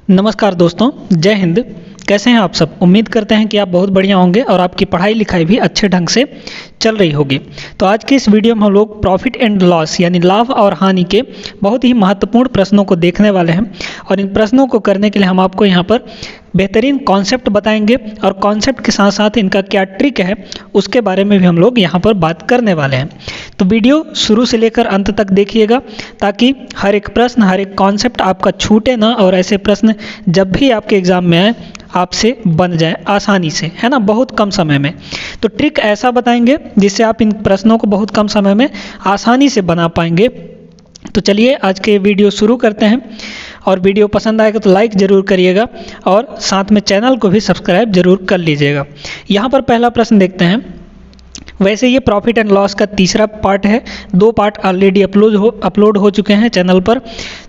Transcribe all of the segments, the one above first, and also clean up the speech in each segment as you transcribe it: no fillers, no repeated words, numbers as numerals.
नमस्कार दोस्तों, जय हिंद। कैसे हैं आप सब? उम्मीद करते हैं कि आप बहुत बढ़िया होंगे और आपकी पढ़ाई लिखाई भी अच्छे ढंग से चल रही होगी। तो आज के इस वीडियो में हम लोग प्रॉफिट एंड लॉस यानी लाभ और हानि के बहुत ही महत्वपूर्ण प्रश्नों को देखने वाले हैं और इन प्रश्नों को करने के लिए हम आपको यहाँ पर बेहतरीन कॉन्सेप्ट बताएंगे और कॉन्सेप्ट के साथ साथ इनका क्या ट्रिक है उसके बारे में भी हम लोग यहाँ पर बात करने वाले हैं। तो वीडियो शुरू से लेकर अंत तक देखिएगा ताकि हर एक प्रश्न, हर एक कॉन्सेप्ट आपका छूटे ना और ऐसे प्रश्न जब भी आपके एग्ज़ाम में आए आपसे बन जाए आसानी से, है ना, बहुत कम समय में। तो ट्रिक ऐसा बताएंगे जिससे आप इन प्रश्नों को बहुत कम समय में आसानी से बना पाएंगे। तो चलिए आज के वीडियो शुरू करते हैं और वीडियो पसंद आएगा तो लाइक ज़रूर करिएगा और साथ में चैनल को भी सब्सक्राइब ज़रूर कर लीजिएगा। यहाँ पर पहला प्रश्न देखते हैं। वैसे ये प्रॉफिट एंड लॉस का तीसरा पार्ट है, 2 पार्ट ऑलरेडी अपलोड हो चुके हैं चैनल पर।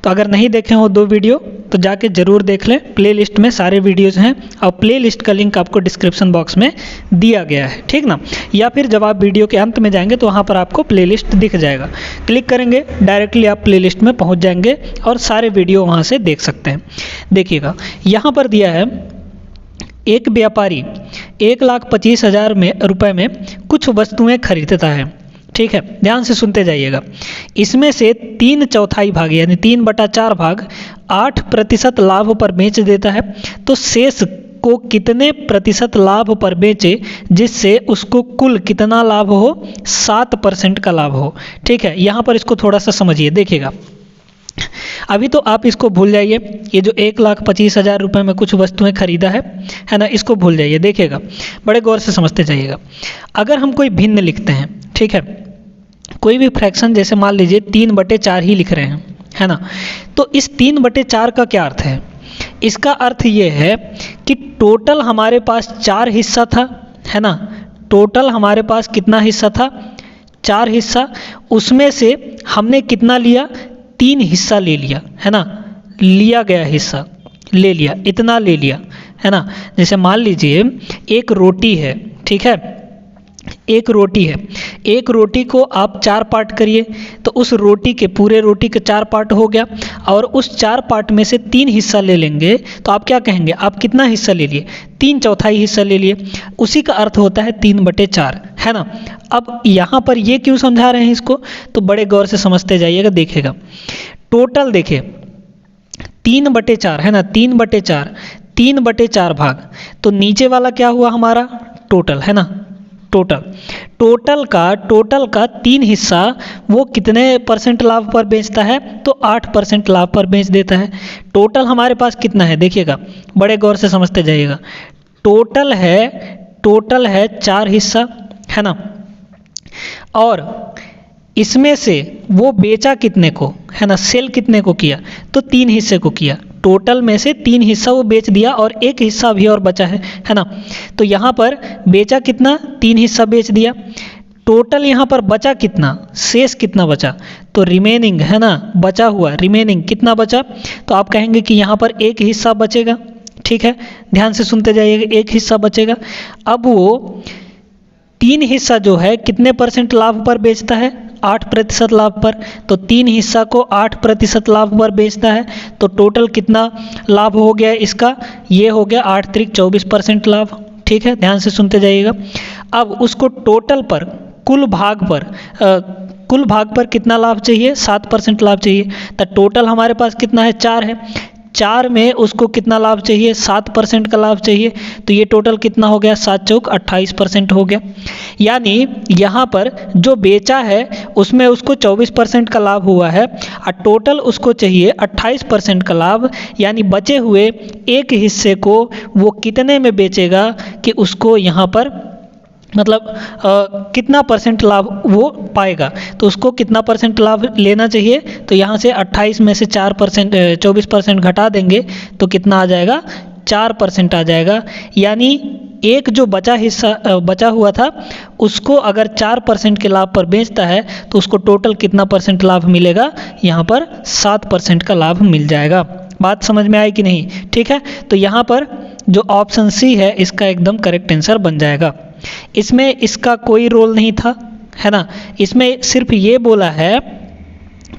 तो अगर नहीं देखे हो 2 वीडियो तो जाके ज़रूर देख लें। प्लेलिस्ट में सारे वीडियोज़ हैं और प्लेलिस्ट का लिंक आपको डिस्क्रिप्शन बॉक्स में दिया गया है, ठीक ना। या फिर जब आप वीडियो के अंत में जाएंगे तो वहाँ पर आपको प्लेलिस्ट दिख जाएगा। क्लिक करेंगे डायरेक्टली आप प्लेलिस्ट में पहुँच जाएंगे और सारे वीडियो वहाँ से देख सकते हैं। देखिएगा यहाँ पर दिया है, एक व्यापारी 1,25,000 रुपये में कुछ वस्तुएं खरीदता है। ठीक है, ध्यान से सुनते जाइएगा। इसमें से 3/4 भाग यानी 3/4 भाग 8% लाभ पर बेच देता है। तो शेष को कितने प्रतिशत लाभ पर बेचे जिससे उसको कुल कितना लाभ हो? 7% का लाभ हो। ठीक है, यहाँ पर इसको थोड़ा सा समझिए। देखिएगा, अभी तो आप इसको भूल जाइए, ये जो 1,25,000 रुपये में कुछ वस्तुएं खरीदा है ना, इसको भूल जाइए। देखिएगा, बड़े गौर से समझते जाइएगा। अगर हम कोई भिन्न लिखते हैं, ठीक है, कोई भी फ्रैक्शन जैसे मान लीजिए 3/4 ही लिख रहे हैं, है ना, तो इस 3/4 का क्या अर्थ है? इसका अर्थ ये है कि टोटल हमारे पास 4 हिस्सा था, है ना। टोटल हमारे पास कितना हिस्सा था? 4 हिस्सा। उसमें से हमने कितना लिया? 3 हिस्सा ले लिया, है ना। लिया गया हिस्सा ले लिया, इतना ले लिया, है ना। जैसे मान लीजिए एक रोटी है, ठीक है, एक रोटी है। एक रोटी को आप 4 पार्ट करिए तो उस रोटी के पूरे रोटी के 4 पार्ट हो गया और उस 4 पार्ट में से 3 हिस्सा ले लेंगे तो आप क्या कहेंगे? आप कितना हिस्सा ले लिए? 3/4 हिस्सा ले लिए। उसी का अर्थ होता है 3/4, है ना। अब यहाँ पर ये क्यों समझा रहे हैं इसको? तो बड़े गौर से समझते जाइएगा। देखिएगा, टोटल देखिए 3/4 है ना, 3/4 भाग। तो नीचे वाला क्या हुआ हमारा? टोटल, है ना। टोटल का 3 हिस्सा वो कितने परसेंट लाभ पर बेचता है? तो 8% लाभ पर बेच देता है। टोटल हमारे पास कितना है? देखिएगा, बड़े गौर से समझते जाइएगा। टोटल है 4 हिस्सा, है ना, और इसमें से वो बेचा कितने को, है ना, सेल कितने को किया? तो 3 हिस्से को किया। टोटल में से 3 हिस्सा वो बेच दिया और 1 हिस्सा भी और बचा है ना। तो यहाँ पर बेचा कितना? 3 हिस्सा बेच दिया। टोटल यहाँ पर बचा कितना? शेष कितना बचा? तो रिमेनिंग, है ना, बचा हुआ रिमेनिंग कितना बचा? तो आप कहेंगे कि यहाँ पर 1 हिस्सा बचेगा। ठीक है, ध्यान से सुनते जाइएगा, 1 हिस्सा बचेगा। अब वो 3 हिस्सा जो है कितने % लाभ पर बेचता है? 8% लाभ पर। तो 3 हिस्सा को 8% लाभ पर बेचता है तो टोटल कितना लाभ हो गया इसका? ये हो गया 8 त्रिक 24% लाभ। ठीक है, ध्यान से सुनते जाइएगा। अब उसको टोटल पर, कुल भाग पर कितना लाभ चाहिए? 7% लाभ चाहिए। तो टोटल हमारे पास कितना है? 4 है। 4 में उसको कितना लाभ चाहिए? 7% का लाभ चाहिए। तो ये टोटल कितना हो गया? 7 चौक 28% हो गया। यानी यहाँ पर जो बेचा है उसमें उसको 24% का लाभ हुआ है और टोटल उसको चाहिए 28% का लाभ। यानी बचे हुए 1 हिस्से को वो कितने में बेचेगा कि उसको यहाँ पर मतलब कितना % लाभ वो पाएगा? तो उसको कितना % लाभ लेना चाहिए? तो यहाँ से 28 में से 24% घटा देंगे तो कितना आ जाएगा? 4% आ जाएगा। यानी एक जो बचा हुआ था उसको अगर 4% के लाभ पर बेचता है तो उसको टोटल कितना % लाभ मिलेगा? यहाँ पर 7% का लाभ मिल जाएगा। बात समझ में आई कि नहीं? ठीक है, तो यहाँ पर जो ऑप्शन सी है इसका एकदम करेक्ट आंसर बन जाएगा। इसमें इसका कोई रोल नहीं था, है ना। इसमें सिर्फ ये बोला है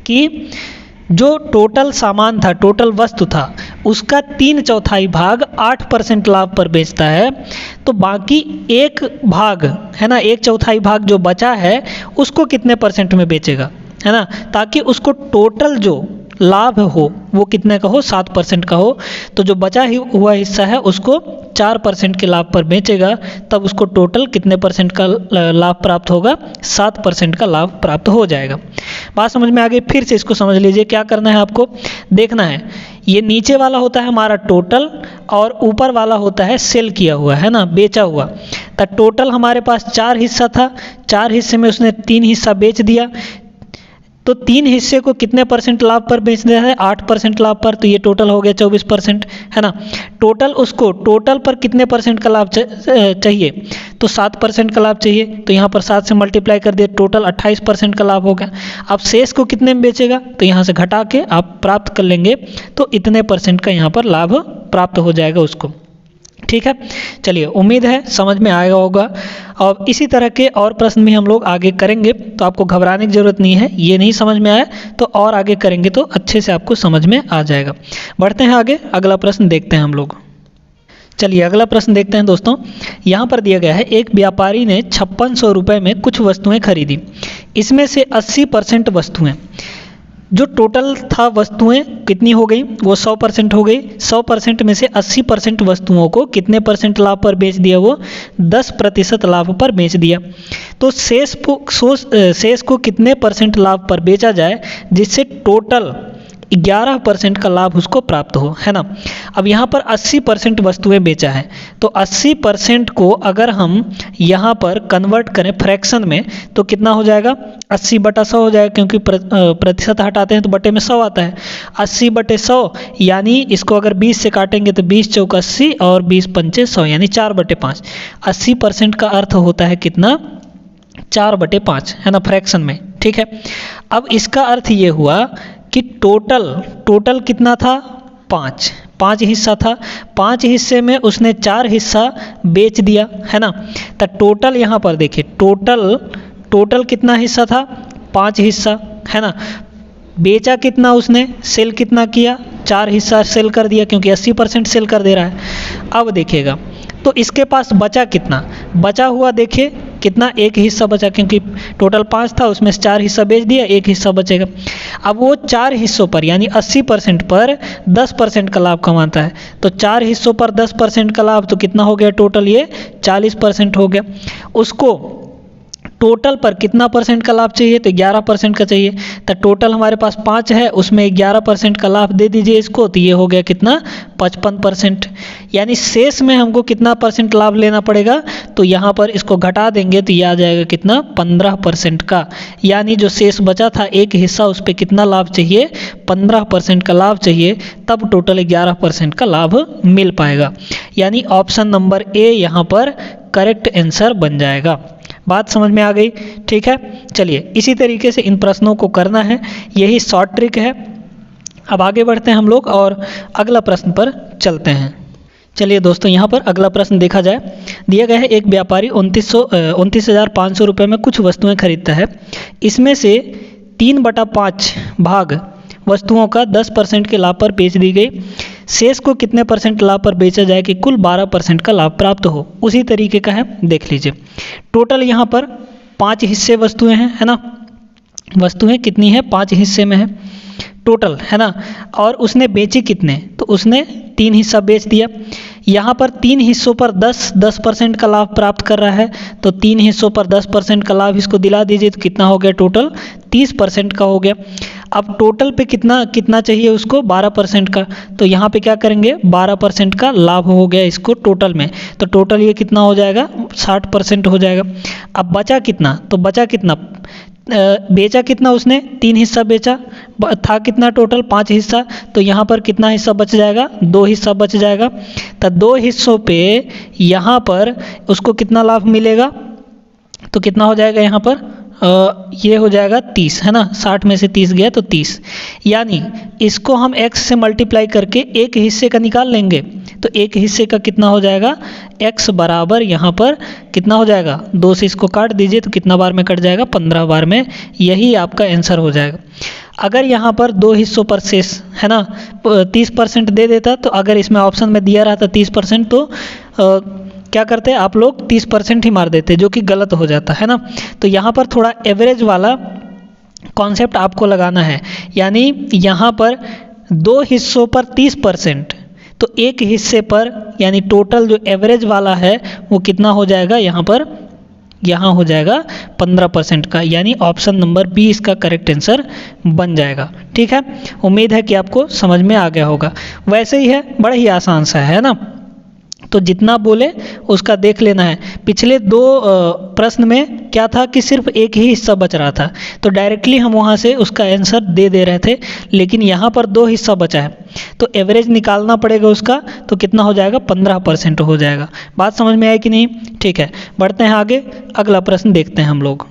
कि जो टोटल सामान था, टोटल वस्तु था, उसका 3/4 भाग 8% लाभ पर बेचता है, तो बाकी एक भाग है ना, 1/4 भाग जो बचा है उसको कितने परसेंट में बेचेगा, है ना, ताकि उसको टोटल जो लाभ हो वो कितने का हो, 7% का हो। तो जो बचा हुआ हिस्सा है उसको 4% के लाभ पर बेचेगा, तब उसको टोटल कितने परसेंट का लाभ प्राप्त होगा, 7% का लाभ प्राप्त हो जाएगा। बात समझ में आ गई? फिर से इसको समझ लीजिए। क्या करना है आपको, देखना है ये नीचे वाला होता है हमारा टोटल और ऊपर वाला होता है सेल किया हुआ, है ना, बेचा हुआ। तो टोटल हमारे पास 4 हिस्सा था, 4 हिस्से में उसने 3 हिस्सा बेच दिया, तो 3 हिस्से को कितने परसेंट लाभ पर बेच दिया है, 8% लाभ पर, तो ये टोटल हो गया 24%, है ना। टोटल उसको टोटल पर कितने परसेंट का लाभ चाहिए, तो 7% का लाभ चाहिए, तो यहाँ पर 7 से मल्टीप्लाई कर दिया, टोटल 28% का लाभ हो गया। अब शेष को कितने में बेचेगा, तो यहाँ से घटा के आप प्राप्त कर लेंगे, तो इतने परसेंट का यहाँ पर लाभ प्राप्त हो जाएगा उसको। ठीक है, चलिए, उम्मीद है समझ में आएगा होगा। और इसी तरह के और प्रश्न भी हम लोग आगे करेंगे, तो आपको घबराने की ज़रूरत नहीं है। ये नहीं समझ में आया तो और आगे करेंगे तो अच्छे से आपको समझ में आ जाएगा। बढ़ते हैं आगे, अगला प्रश्न देखते हैं हम लोग। चलिए अगला प्रश्न देखते हैं दोस्तों। यहाँ पर दिया गया है, एक व्यापारी ने 5600 रुपये में कुछ वस्तुएं खरीदी। इसमें से 80% वस्तुएं, जो टोटल था वस्तुएं कितनी हो गई, वो 100% हो गई। 100% में से 80% वस्तुओं को कितने परसेंट लाभ पर बेच दिया, वो 10% लाभ पर बेच दिया। तो शेष को कितने परसेंट लाभ पर बेचा जाए जिससे टोटल 11% का लाभ उसको प्राप्त हो, है ना। अब यहाँ पर 80% वस्तुएं बेचा है, तो 80% को अगर हम यहाँ पर कन्वर्ट करें फ्रैक्शन में तो कितना हो जाएगा, 80/100 हो जाएगा, क्योंकि प्रतिशत हटाते हैं तो बटे में 100 आता है। 80/100 यानी इसको अगर 20 से काटेंगे तो 20 चौक 80 और 20 पंचे 100 यानी 4/5। 80% का अर्थ होता है कितना, 4/5, है ना, फ्रैक्शन में। ठीक है, अब इसका अर्थ ये हुआ कि टोटल कितना था, 5 हिस्सा था। 5 हिस्से में उसने 4 हिस्सा बेच दिया, है ना। तो टोटल यहाँ पर देखिए, टोटल कितना हिस्सा था, 5 हिस्सा, है ना। बेचा कितना उसने, सेल कितना किया, 4 हिस्सा सेल कर दिया, क्योंकि 80% सेल कर दे रहा है। अब देखिएगा तो इसके पास बचा कितना, बचा हुआ देखिए कितना, एक हिस्सा बचा, क्योंकि टोटल 5 था, उसमें से 4 हिस्सा बेच दिया, एक हिस्सा बचेगा। अब वो 4 हिस्सों पर यानी 80% पर 10% का लाभ कमाता है, तो 4 हिस्सों पर 10% का लाभ, तो कितना हो गया टोटल, ये 40% हो गया। उसको टोटल पर कितना परसेंट का लाभ चाहिए, तो 11% का चाहिए। तो टोटल हमारे पास 5 है, उसमें 11% का लाभ दे दीजिए इसको, तो ये हो गया कितना, 55%। यानी शेष में हमको कितना परसेंट लाभ लेना पड़ेगा, तो यहाँ पर इसको घटा देंगे तो ये आ जाएगा कितना, 15% का। यानी जो शेष बचा था एक हिस्सा, उस पर कितना लाभ चाहिए, 15% का लाभ चाहिए, तब टोटल 11% का लाभ मिल पाएगा। यानी ऑप्शन नंबर ए यहाँ पर करेक्ट आंसर बन जाएगा। बात समझ में आ गई? ठीक है, चलिए इसी तरीके से इन प्रश्नों को करना है, यही शॉर्ट ट्रिक है। अब आगे बढ़ते हैं हम लोग और अगला प्रश्न पर चलते हैं। चलिए दोस्तों, यहाँ पर अगला प्रश्न देखा जाए। दिया गया है, एक व्यापारी 29,500 रुपये में कुछ वस्तुएं खरीदता है। इसमें से 3/5 भाग वस्तुओं का 10% के लाभ पर बेच दी गई। शेष को कितने परसेंट लाभ पर बेचा जाए कि कुल 12% का लाभ प्राप्त हो। उसी तरीके का है, देख लीजिए। टोटल यहाँ पर 5 हिस्से वस्तुएं हैं, है ना। वस्तुएं कितनी है, 5 हिस्से में है टोटल, है ना। और उसने बेची कितने, तो उसने 3 हिस्सा बेच दिया। यहाँ पर 3 हिस्सों पर 10% का लाभ प्राप्त कर रहा है, तो 3 हिस्सों पर 10% का लाभ इसको दिला दीजिए, तो कितना हो गया, टोटल 30% का हो गया। अब टोटल पे कितना चाहिए उसको, 12% का, तो यहाँ पे क्या करेंगे, 12% का लाभ हो गया इसको टोटल में, तो टोटल ये कितना हो जाएगा, 60% हो जाएगा। अब बचा कितना, तो बचा कितना, बेचा कितना उसने, 3 हिस्सा बेचा, था कितना टोटल, 5 हिस्सा, तो यहाँ पर कितना हिस्सा बच जाएगा, 2 हिस्सा बच जाएगा। तो 2 हिस्सों पे यहाँ पर उसको कितना लाभ मिलेगा, तो कितना हो जाएगा यहाँ पर, ये हो जाएगा 30, है ना। 60 में से 30 गया तो 30, यानी इसको हम x से मल्टीप्लाई करके एक हिस्से का निकाल लेंगे, तो एक हिस्से का कितना हो जाएगा, x बराबर यहाँ पर कितना हो जाएगा, 2 से इसको काट दीजिए तो कितना बार में कट जाएगा, 15 बार में। यही आपका आंसर हो जाएगा। अगर यहाँ पर 2 हिस्सों पर शेष है ना 30% दे देता, तो अगर इसमें ऑप्शन में दिया रहता 30% तो क्या करते आप लोग 30% ही मार देते, जो कि गलत हो जाता है ना। तो यहाँ पर थोड़ा एवरेज वाला कॉन्सेप्ट आपको लगाना है, यानी यहाँ पर 2 हिस्सों पर 30%, तो एक हिस्से पर यानी टोटल जो एवरेज वाला है वो कितना हो जाएगा, यहाँ हो जाएगा 15% का, यानी ऑप्शन नंबर बी इसका करेक्ट आंसर बन जाएगा। ठीक है, उम्मीद है कि आपको समझ में आ गया होगा। वैसे ही है, बड़ा ही आसान सा है ना, तो जितना बोले उसका देख लेना है। पिछले 2 प्रश्न में क्या था कि सिर्फ एक ही हिस्सा बच रहा था, तो डायरेक्टली हम वहाँ से उसका आंसर दे रहे थे, लेकिन यहाँ पर 2 हिस्सा बचा है तो एवरेज निकालना पड़ेगा उसका, तो कितना हो जाएगा 15% हो जाएगा। बात समझ में आई कि नहीं? ठीक है, बढ़ते हैं आगे, अगला प्रश्न देखते हैं हम लोग।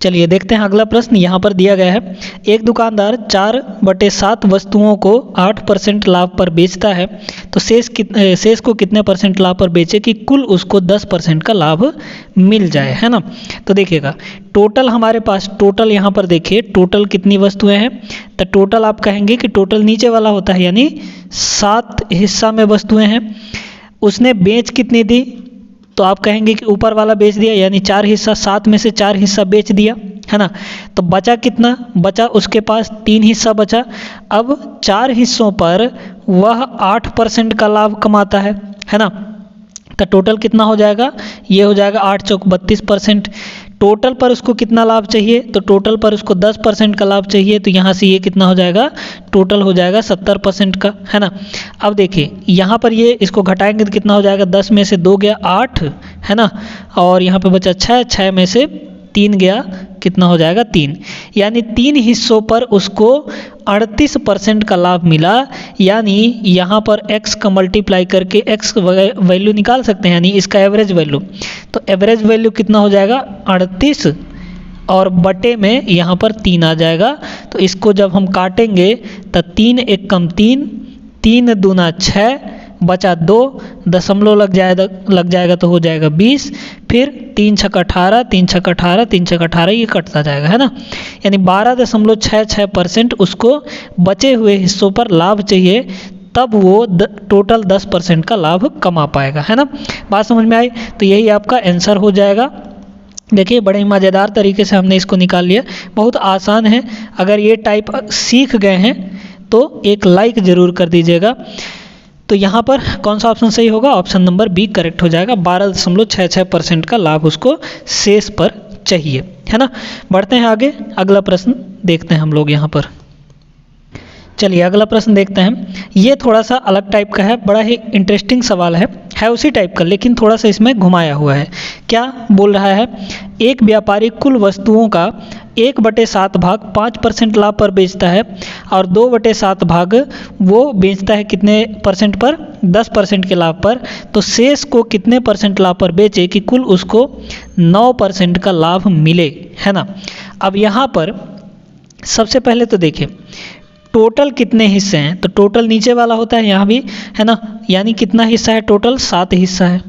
चलिए देखते हैं अगला प्रश्न। यहाँ पर दिया गया है, एक दुकानदार 4/7 वस्तुओं को 8% लाभ पर बेचता है, तो शेष को कितने परसेंट लाभ पर बेचे कि कुल उसको 10% का लाभ मिल जाए, है ना। तो देखिएगा टोटल हमारे पास, टोटल यहाँ पर देखिए टोटल कितनी वस्तुएं हैं, तो टोटल आप कहेंगे कि टोटल नीचे वाला होता है, यानी 7 हिस्सा में वस्तुएं हैं। उसने बेच कितनी दी, तो आप कहेंगे कि ऊपर वाला बेच दिया, यानी 4 हिस्सा, 7 में से 4 हिस्सा बेच दिया, है ना। तो बचा कितना, बचा उसके पास 3 हिस्सा बचा। अब 4 हिस्सों पर वह 8% का लाभ कमाता है ना। तो टोटल कितना हो जाएगा, ये हो जाएगा 8 चौक 32%। टोटल पर उसको कितना लाभ चाहिए, तो टोटल पर उसको 10% का लाभ चाहिए, तो यहाँ से ये कितना हो जाएगा, टोटल हो जाएगा 70% का, है ना। अब देखिए यहाँ पर ये इसको घटाएंगे तो कितना हो जाएगा, 10 में से 2 गया 8, है ना, और यहाँ पे बचा 6 में से 3 गया, कितना हो जाएगा 3, यानी 3 हिस्सों पर उसको 38% का लाभ मिला। यानी यहाँ पर x का मल्टीप्लाई करके x वैल्यू निकाल सकते हैं, यानी इसका एवरेज वैल्यू, तो एवरेज वैल्यू कितना हो जाएगा 38 और बटे में यहाँ पर 3 आ जाएगा। तो इसको जब हम काटेंगे तो 3 1 कम 3, 3 दूना 6, बचा 2, दशमलव लग जाएगा तो हो जाएगा 20, फिर 3 छक्का 18, 3 छक्का 18, 3 छक्का 18, ये कटता जाएगा, है ना। यानी 12.66% उसको बचे हुए हिस्सों पर लाभ चाहिए, तब वो टोटल 10% का लाभ कमा पाएगा, है ना। बात समझ में आई? तो यही आपका आंसर हो जाएगा। देखिए बड़े ही मज़ेदार तरीके से हमने इसको निकाल लिया, बहुत आसान है। अगर ये टाइप सीख गए हैं तो एक लाइक ज़रूर कर दीजिएगा। तो यहाँ पर कौन सा ऑप्शन सही होगा, ऑप्शन नंबर बी करेक्ट हो जाएगा। 12.66% का लाभ उसको शेष पर चाहिए, है ना। बढ़ते हैं आगे, अगला प्रश्न देखते हैं हम लोग यहाँ पर। चलिए अगला प्रश्न देखते हैं। ये थोड़ा सा अलग टाइप का है, बड़ा ही इंटरेस्टिंग सवाल है उसी टाइप का, लेकिन थोड़ा सा इसमें घुमाया हुआ है। क्या बोल रहा है, एक व्यापारी कुल वस्तुओं का 1/7 भाग 5% लाभ पर बेचता है और 2/7 भाग वो बेचता है कितने परसेंट पर, 10% के लाभ पर। तो शेष को कितने परसेंट लाभ पर बेचे कि कुल उसको 9% का लाभ मिले, है ना। अब यहाँ पर सबसे पहले तो देखिए टोटल कितने हिस्से हैं, तो टोटल नीचे वाला होता है यहाँ भी, है ना, यानी कितना हिस्सा है, टोटल 7 हिस्सा है।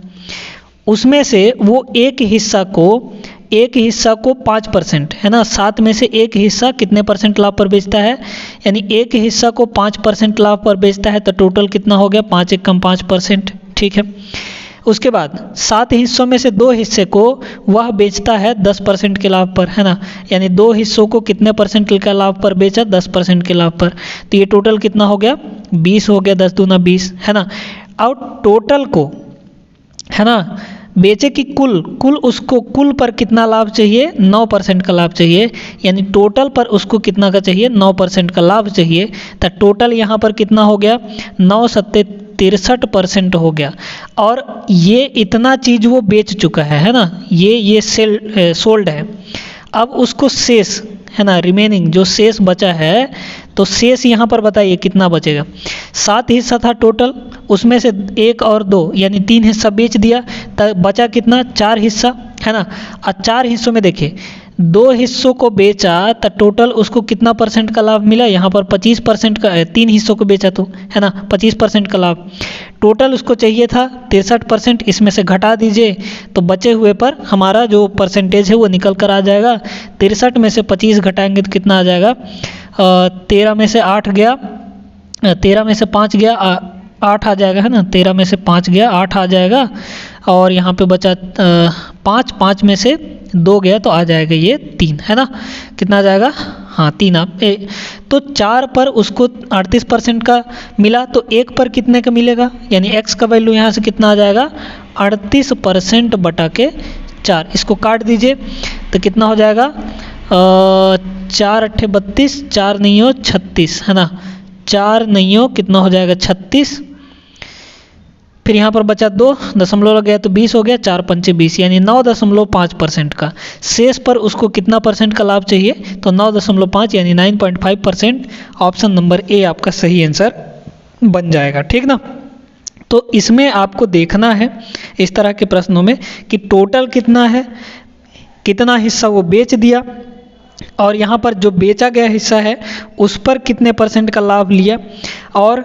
उसमें से वो एक हिस्सा को 5%, है ना, 7 में से एक हिस्सा कितने परसेंट लाभ पर बेचता है, यानी एक हिस्सा को 5% लाभ पर बेचता है, तो टोटल कितना हो गया, 5 1 कम 5%, ठीक है। उसके बाद 7 हिस्सों में से 2 हिस्से को वह बेचता है 10% के लाभ पर, है ना, यानी 2 हिस्सों को कितने परसेंट के लाभ पर बेचा, 10% के लाभ पर। तो ये टोटल कितना हो गया, 20 हो गया, 10 दूना 20, है ना। और टोटल को, है ना, बेचे कि कुल उसको कुल पर कितना लाभ चाहिए, 9% का लाभ चाहिए, यानी टोटल पर उसको कितना का चाहिए, 9% का लाभ चाहिए। तो टोटल यहाँ पर कितना हो गया, 9 7 63% हो गया। और ये इतना चीज़ वो बेच चुका है ना, ये सोल्ड है। अब उसको शेष, है ना, रिमेनिंग जो शेष बचा है, तो शेष यहाँ पर बताइए कितना बचेगा। 7 हिस्सा था टोटल, उसमें से 1 और 2 यानी 3 हिस्सा बेच दिया, तब बचा कितना, 4 हिस्सा, है ना। और 4 हिस्सों में देखिए दो हिस्सों को बेचा तो टोटल उसको कितना परसेंट का लाभ मिला, यहाँ पर 25% का, 3 हिस्सों को बेचा तो है ना 25% का लाभ। टोटल उसको चाहिए था 63%, इसमें से घटा दीजिए तो बचे हुए पर हमारा जो परसेंटेज है वो निकल कर आ जाएगा। 63 में से 25 घटाएंगे तो कितना आ जाएगा, 13 में से 8 गया, 13 में से 5 गया, 8 आ जाएगा है ना, 13 में से 5 गया 8 आ जाएगा, और यहाँ पे बचा 5 में से 2 गया तो आ जाएगा ये 3 है ना, कितना आ जाएगा, हाँ 3 तो 4 पर उसको 38% का मिला, तो 1 पर कितने का मिलेगा, यानी x का वैल्यू यहाँ से कितना आ जाएगा 38% बटा के 4। इसको काट दीजिए तो कितना हो जाएगा, 4 अट्ठे 32, 4 नहीं हो 36 है ना, 4 नहीं हो कितना हो जाएगा 36, फिर यहाँ पर बचा 2 दशमलव लग गया तो 20 हो गया, 4 पंचे 20 यानी 9.5% का। शेष पर उसको कितना परसेंट का लाभ चाहिए, तो 9.5 यानी 9.5%। ऑप्शन नंबर ए आपका सही आंसर बन जाएगा, ठीक ना। तो इसमें आपको देखना है इस तरह के प्रश्नों में कि टोटल कितना है, कितना हिस्सा वो बेच दिया, और यहाँ पर जो बेचा गया हिस्सा है उस पर कितने परसेंट का लाभ लिया, और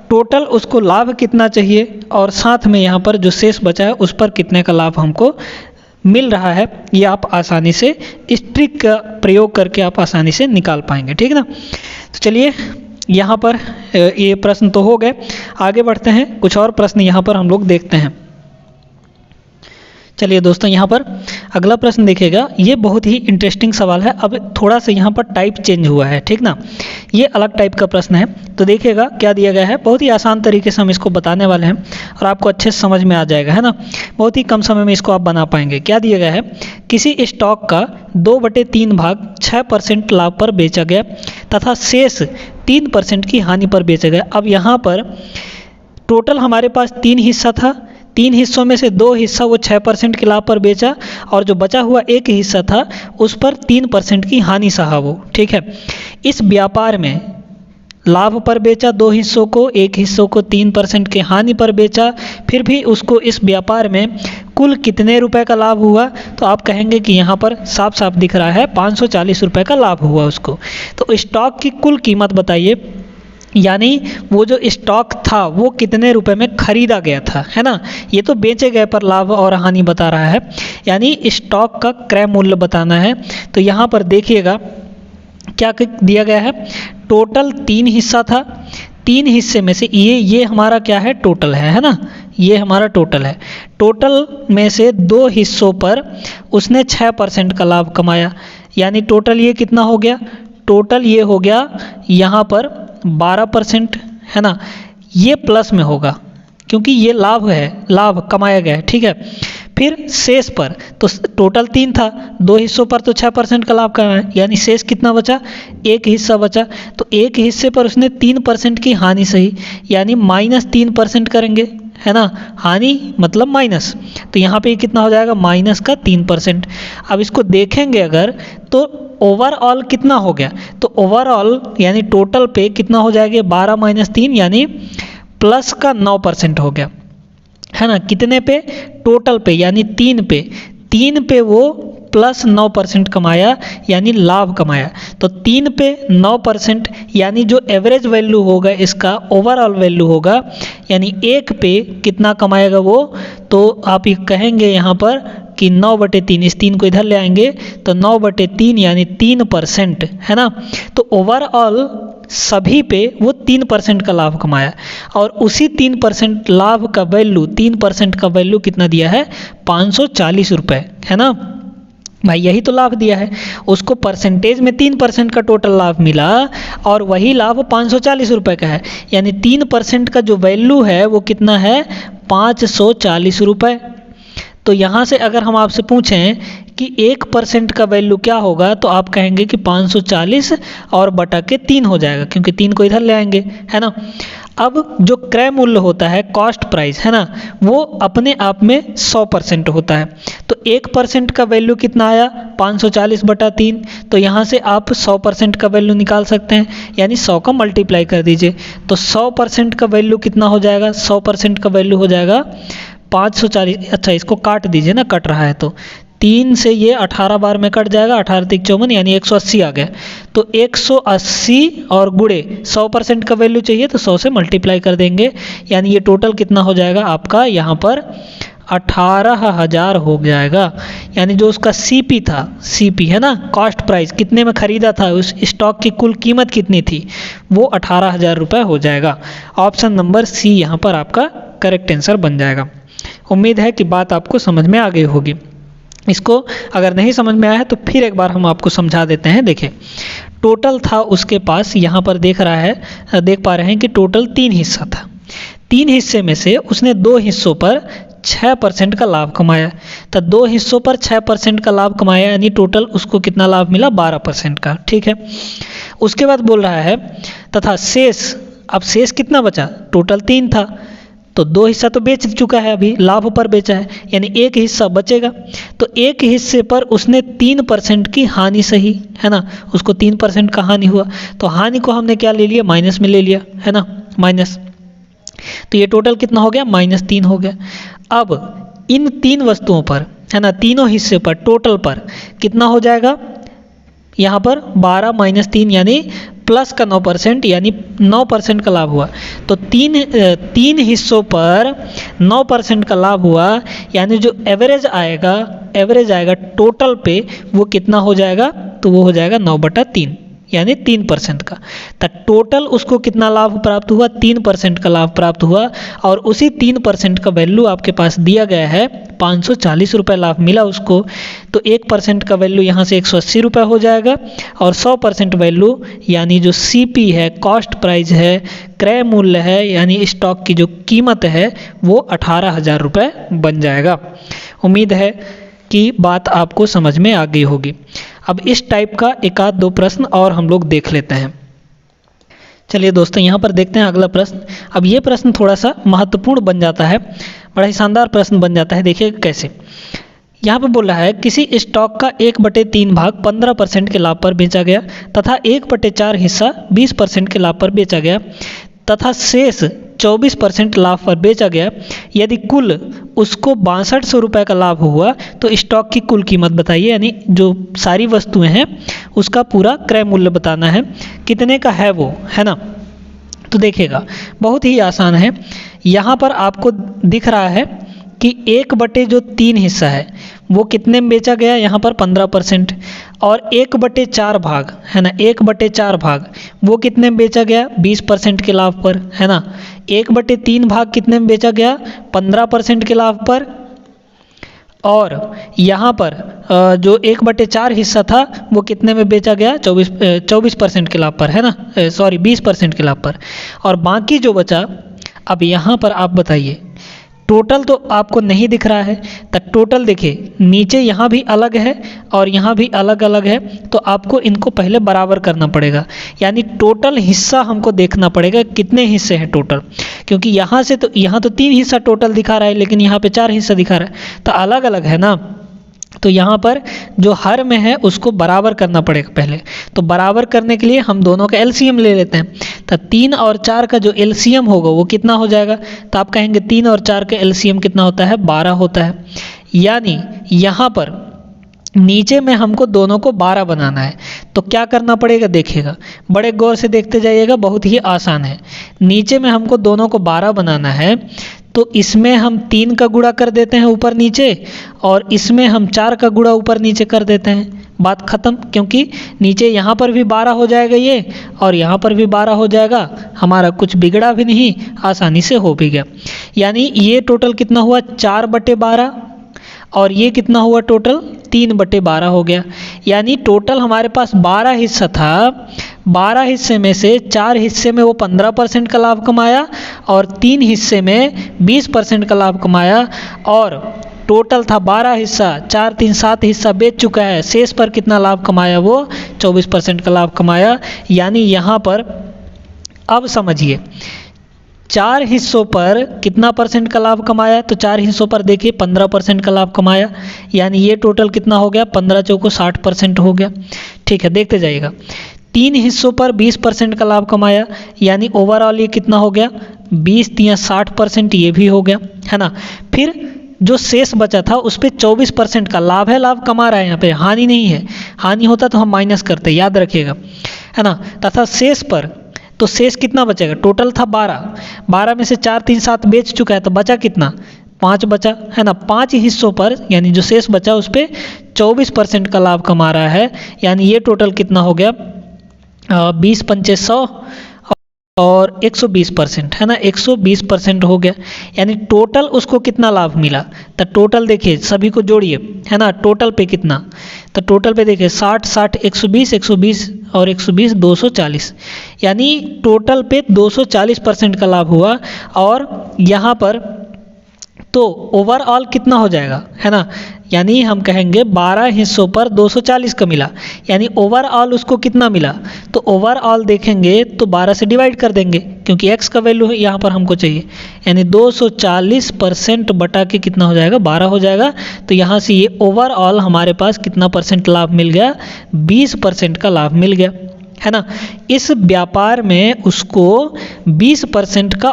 टोटल उसको लाभ कितना चाहिए, और साथ में यहाँ पर जो शेष बचा है उस पर कितने का लाभ हमको मिल रहा है, ये आप आसानी से इस ट्रिक का प्रयोग करके आप आसानी से निकाल पाएंगे, ठीक ना। तो चलिए यहाँ पर ये प्रश्न तो हो गए, आगे बढ़ते हैं, कुछ और प्रश्न यहाँ पर हम लोग देखते हैं। चलिए दोस्तों यहाँ पर अगला प्रश्न देखिएगा, ये बहुत ही इंटरेस्टिंग सवाल है। अब थोड़ा सा यहाँ पर टाइप चेंज हुआ है, ठीक ना, ये अलग टाइप का प्रश्न है। तो देखिएगा क्या दिया गया है, बहुत ही आसान तरीके से हम इसको बताने वाले हैं और आपको अच्छे से समझ में आ जाएगा, है ना, बहुत ही कम समय में इसको आप बना पाएंगे। क्या दिया गया है, किसी स्टॉक का 2/3 भाग 6% लाभ पर बेचा गया तथा शेष 3% की हानि पर बेचा गया। अब यहाँ पर टोटल हमारे पास 3 हिस्सा था, 3 हिस्सों में से 2 हिस्सा वो 6% के लाभ पर बेचा, और जो बचा हुआ 1 हिस्सा था उस पर 3% की हानि सहा वो, ठीक है। इस व्यापार में लाभ पर बेचा 2 हिस्सों को, 1 हिस्सों को 3% के हानि पर बेचा, फिर भी उसको इस व्यापार में कुल कितने रुपए का लाभ हुआ, तो आप कहेंगे कि यहाँ पर साफ साफ दिख रहा है 540 रुपये का लाभ हुआ उसको। तो स्टॉक की कुल कीमत बताइए, यानी वो जो स्टॉक था वो कितने रुपए में खरीदा गया था, है ना, ये तो बेचे गए पर लाभ और हानि बता रहा है, यानी स्टॉक का क्रय मूल्य बताना है। तो यहाँ पर देखिएगा क्या दिया गया है, टोटल 3 हिस्सा था, 3 हिस्से में से ये हमारा क्या है, टोटल है ना, ये हमारा टोटल है। टोटल में से 2 हिस्सों पर उसने 6% का लाभ कमाया, यानी टोटल ये कितना हो गया, टोटल ये हो गया यहाँ पर 12%, है ना, ये प्लस में होगा क्योंकि ये लाभ है, लाभ कमाया गया है, ठीक है। फिर शेष पर, तो टोटल 3 था, 2 हिस्सों पर तो 6% का लाभ कमाया, यानी शेष कितना बचा, 1 हिस्सा बचा, तो 1 हिस्से पर उसने 3% की हानि सही, यानी -3% करेंगे, है ना, हानि मतलब माइनस, तो यहाँ पे कितना हो जाएगा, -3%। अब इसको देखेंगे अगर तो ओवरऑल कितना हो गया, तो ओवरऑल यानी टोटल पे कितना हो जाएगा, 12 - 3 यानी प्लस का 9% हो गया, है ना, कितने पे, टोटल पे, यानी 3 पे वो प्लस 9% कमाया, यानी लाभ कमाया। तो 3 पे 9% यानी जो एवरेज वैल्यू होगा इसका, ओवरऑल वैल्यू होगा, यानी 1 पे कितना कमाएगा वो, तो आप ये कहेंगे यहाँ पर कि 9/3, इस 3 को इधर ले आएंगे तो 9/3 यानी 3%, है ना। तो ओवरऑल सभी पे वो 3% का लाभ कमाया, और उसी 3% लाभ का वैल्यू, 3% का वैल्यू कितना दिया है, 540 रुपये, है ना भाई, यही तो लाभ दिया है उसको। परसेंटेज में 3% का टोटल लाभ मिला और वही लाभ 540 रुपये का है, यानी 3% का जो वैल्यू है वो कितना है, 540 रुपये। तो यहाँ से अगर हम आपसे पूछें कि 1% का वैल्यू क्या होगा, तो आप कहेंगे कि 540 और बटा के 3 हो जाएगा, क्योंकि 3 को इधर ले आएंगे, है ना। अब जो क्रय मूल्य होता है, कॉस्ट प्राइस, है ना, वो अपने आप में 100% होता है। तो 1% का वैल्यू कितना आया, 540/3, तो यहाँ से आप 100% का वैल्यू निकाल सकते हैं, यानी 100 का मल्टीप्लाई कर दीजिए, तो 100% का वैल्यू कितना हो जाएगा, 100% का वैल्यू हो जाएगा 540। अच्छा इसको काट दीजिए ना, कट रहा है तो 3 से ये 18 बार में कट जाएगा, 18 3 54 यानी 180 आ गया। तो 180 और गुणे 100% का वैल्यू चाहिए तो 100 से मल्टीप्लाई कर देंगे, यानी ये टोटल कितना हो जाएगा आपका यहाँ पर 18,000 हो जाएगा। यानी जो उसका सीपी था, सीपी है ना, कॉस्ट प्राइस, कितने में ख़रीदा था, उस स्टॉक की कुल कीमत कितनी थी, वो 18,000 रुपये हो जाएगा। ऑप्शन नंबर सी यहाँ पर आपका करेक्ट आंसर बन जाएगा। उम्मीद है कि बात आपको समझ में आ गई होगी। इसको अगर नहीं समझ में आया है तो फिर एक बार हम आपको समझा देते हैं। देखिए टोटल था उसके पास, यहाँ पर देख पा रहे हैं कि टोटल 3 हिस्सा था। 3 हिस्से में से उसने 2 हिस्सों पर 6% का लाभ कमाया। तो 2 हिस्सों पर 6% का लाभ कमाया, यानी टोटल उसको कितना लाभ मिला, 12% का। ठीक है, उसके बाद बोल रहा है तथा शेष, अब शेष कितना बचा, टोटल 3 था तो 2 हिस्सा तो बेच चुका है, अभी लाभ पर बेचा है, यानी 1 हिस्सा बचेगा। तो 1 हिस्से पर उसने 3% की हानि सही, है ना, उसको 3% का हानि हुआ। तो हानि को हमने क्या ले लिया, माइनस में ले लिया, है ना, माइनस। तो ये टोटल कितना हो गया, -3 हो गया। अब इन 3 वस्तुओं पर, है ना, तीनों हिस्से पर, टोटल पर कितना हो जाएगा, यहाँ पर 12 - 3 यानी प्लस का 9%, यानी 9% का लाभ हुआ। तो तीन हिस्सों पर 9% का लाभ हुआ, यानी जो एवरेज आएगा टोटल पे, वो कितना हो जाएगा, तो वो हो जाएगा 9/3 यानी 3% का। तो टोटल उसको कितना लाभ प्राप्त हुआ, 3% का लाभ प्राप्त हुआ। और उसी 3% का वैल्यू आपके पास दिया गया है, 540 रुपये लाभ मिला उसको। तो 1% का वैल्यू यहाँ से 180 रुपये हो जाएगा, और 100% वैल्यू यानी जो सीपी है, कॉस्ट प्राइस है, क्रय मूल्य है, यानी स्टॉक की जो कीमत है, वो 18,000 रुपये बन जाएगा। उम्मीद है कि बात आपको समझ में आ गई होगी। अब इस टाइप का 1-2 प्रश्न और हम लोग देख लेते हैं। चलिए दोस्तों, यहाँ पर देखते हैं अगला प्रश्न। अब ये प्रश्न थोड़ा सा महत्वपूर्ण बन जाता है, बड़ा ही शानदार प्रश्न बन जाता है। देखिए कैसे, यहाँ पर बोल रहा है किसी स्टॉक का 1/3 भाग 15% के लाभ पर बेचा गया तथा 1/4 हिस्सा 20% के लाभ पर बेचा गया तथा शेष 24% लाभ पर बेचा गया। यदि कुल उसको 6200 रुपये का लाभ हुआ तो स्टॉक की कुल कीमत बताइए, यानी जो सारी वस्तुएं हैं उसका पूरा क्रय मूल्य बताना है, कितने का है वो, है ना। तो देखिएगा बहुत ही आसान है। यहाँ पर आपको दिख रहा है कि 1/3 हिस्सा है वो कितने में बेचा गया, यहाँ पर 15%, और 1/4 भाग, है ना, 1/4 भाग वो कितने में बेचा गया, 20% के लाभ पर, है ना। 1/3 भाग कितने में बेचा गया, 15% के लाभ पर। और यहाँ पर जो 1/4 हिस्सा था वो कितने में बेचा गया, 24% के लाभ पर, है ना, सॉरी 20% के लाभ पर। और बाकी जो बचा, अब यहाँ पर आप बताइए, टोटल तो आपको नहीं दिख रहा है, तो टोटल देखिए नीचे यहाँ भी अलग है और यहाँ भी अलग अलग है, तो आपको इनको पहले बराबर करना पड़ेगा, यानी टोटल हिस्सा हमको देखना पड़ेगा कितने हिस्से हैं टोटल, क्योंकि यहाँ से तो यहाँ तो 3 हिस्सा टोटल दिखा रहा है, लेकिन यहाँ पे 4 हिस्सा दिखा रहा है, तो अलग अलग है ना। तो यहाँ पर जो हर में है उसको बराबर करना पड़ेगा पहले। तो बराबर करने के लिए हम दोनों का एलसीएम ले लेते हैं। तो 3 और 4 का जो एलसीएम होगा वो कितना हो जाएगा, तो आप कहेंगे 3 और 4 का एलसीएम कितना होता है, 12 होता है। यानी यहाँ पर नीचे में हमको दोनों को 12 बनाना है, तो क्या करना पड़ेगा, देखिएगा बड़े गौर से देखते जाइएगा, बहुत ही आसान है। नीचे में हमको दोनों को 12 बनाना है, तो इसमें हम 3 का गुणा कर देते हैं ऊपर नीचे, और इसमें हम 4 का गुणा ऊपर नीचे कर देते हैं, बात ख़त्म। क्योंकि नीचे यहाँ पर भी 12 हो जाएगा ये, और यहाँ पर भी 12 हो जाएगा, हमारा कुछ बिगड़ा भी नहीं, आसानी से हो भी गया। यानी ये टोटल कितना हुआ, 4/12, और ये कितना हुआ टोटल, 3/12 हो गया। यानी टोटल हमारे पास 12 हिस्सा था, 12 हिस्से में से 4 हिस्से में वो 15% का लाभ कमाया, और 3 हिस्से में 20% का लाभ कमाया, और टोटल था 12 हिस्सा, 4 3 7 हिस्सा बेच चुका है, शेष पर कितना लाभ कमाया, वो 24% का लाभ कमाया। यानी यहाँ पर अब समझिए 4 हिस्सों पर कितना परसेंट का लाभ कमाया, तो 4 हिस्सों पर देखिए 15% का लाभ कमाया, यानी ये टोटल कितना हो गया, 15 चौको 60% हो गया। ठीक है, देखते जाइएगा। 3 हिस्सों पर 20% का लाभ कमाया, यानी ओवरऑल ये कितना हो गया, 20 × 60%, ये भी हो गया, है ना। फिर जो शेष बचा था उस पर 24% का लाभ है, लाभ कमा रहा है, यहाँ पे हानि नहीं है। हानि होता तो हम माइनस करते, याद रखिएगा, है ना। तथा शेष पर, तो शेष कितना बचेगा, टोटल था 12 में से 4 3 7 बेच चुका है, तो बचा कितना, 5 बचा, है ना। 5 हिस्सों पर यानी जो शेष बचा उस पर 24% का लाभ कमा रहा है, यानी ये टोटल कितना हो गया, 20 पंचे 100 और 120%, है ना, 120% हो गया। यानी टोटल उसको कितना लाभ मिला, तो टोटल देखिए सभी को जोड़िए, है ना, टोटल पे कितना, तो टोटल पे देखिए 60 60 120 120 और 120 240, यानी टोटल पे 240% का लाभ हुआ। और यहाँ पर तो ओवरऑल कितना हो जाएगा, है ना, यानी हम कहेंगे 12 हिस्सों पर 240 का मिला, यानी ओवरऑल उसको कितना मिला, तो ओवरऑल देखेंगे तो 12 से डिवाइड कर देंगे क्योंकि x का वैल्यू यहाँ पर हमको चाहिए, यानी 240% बटा के कितना हो जाएगा, 12 हो जाएगा। तो यहाँ से ये ओवरऑल हमारे पास कितना परसेंट लाभ मिल गया, 20% का लाभ मिल गया, है ना। इस व्यापार में उसको 20% का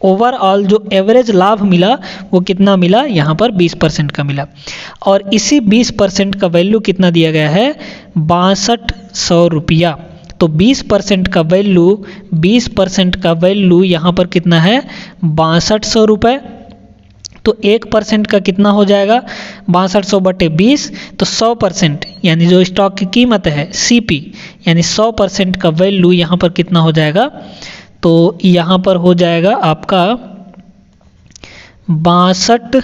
ओवरऑल जो एवरेज लाभ मिला वो कितना मिला, यहाँ पर 20% का मिला। और इसी 20% का वैल्यू कितना दिया गया है, 6200 रुपया। तो 20% का वैल्यू यहाँ पर कितना है, 6200 रुपये। तो 1% का कितना हो जाएगा, 6200 बटे 20, तो 100% यानी जो स्टॉक की कीमत है CP, यानी 100% का वैल्यू यहाँ पर कितना हो जाएगा, तो यहाँ पर हो जाएगा आपका 62,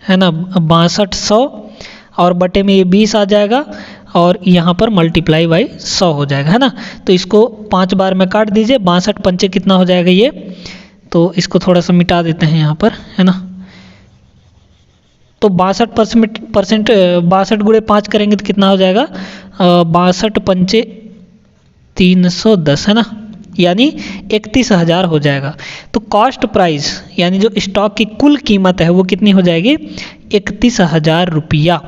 है ना, 6200 और बटे में ये 20 आ जाएगा और यहाँ पर मल्टीप्लाई बाई 100 हो जाएगा, है ना। तो इसको 5 बार में काट दीजिए, 62 पंचे कितना हो जाएगा ये, तो इसको थोड़ा सा मिटा देते हैं यहाँ पर, है ना। तो 62 गुणे 5 करेंगे तो कितना हो जाएगा, 62 पंचे 310, है ना, यानी 31,000 हो जाएगा। तो कॉस्ट प्राइस यानी जो स्टॉक की कुल कीमत है वो कितनी हो जाएगी, 31,000 रुपया।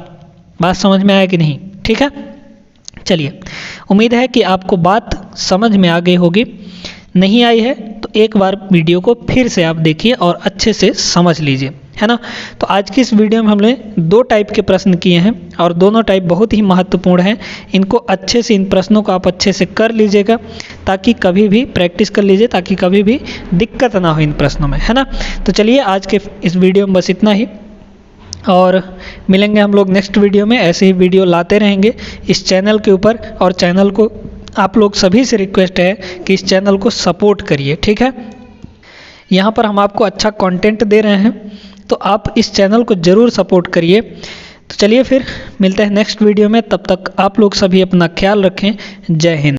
बात समझ में आया कि नहीं, ठीक है। चलिए, उम्मीद है कि आपको बात समझ में आ गई होगी। नहीं आई है तो एक बार वीडियो को फिर से आप देखिए और अच्छे से समझ लीजिए, है ना। तो आज की इस वीडियो में हमने 2 टाइप के प्रश्न किए हैं और दोनों टाइप बहुत ही महत्वपूर्ण हैं। इनको अच्छे से, इन प्रश्नों को आप अच्छे से कर लीजिएगा ताकि कभी भी प्रैक्टिस कर लीजिए, ताकि कभी भी दिक्कत ना हो इन प्रश्नों में, है ना। तो चलिए, आज के इस वीडियो में बस इतना ही और मिलेंगे हम लोग नेक्स्ट वीडियो में। ऐसे ही वीडियो लाते रहेंगे इस चैनल के ऊपर, और चैनल को आप लोग सभी से रिक्वेस्ट है कि इस चैनल को सपोर्ट करिए, ठीक है। यहाँ पर हम आपको अच्छा कंटेंट दे रहे हैं तो आप इस चैनल को ज़रूर सपोर्ट करिए। तो चलिए फिर मिलते हैं नेक्स्ट वीडियो में, तब तक आप लोग सभी अपना ख्याल रखें। जय हिंद।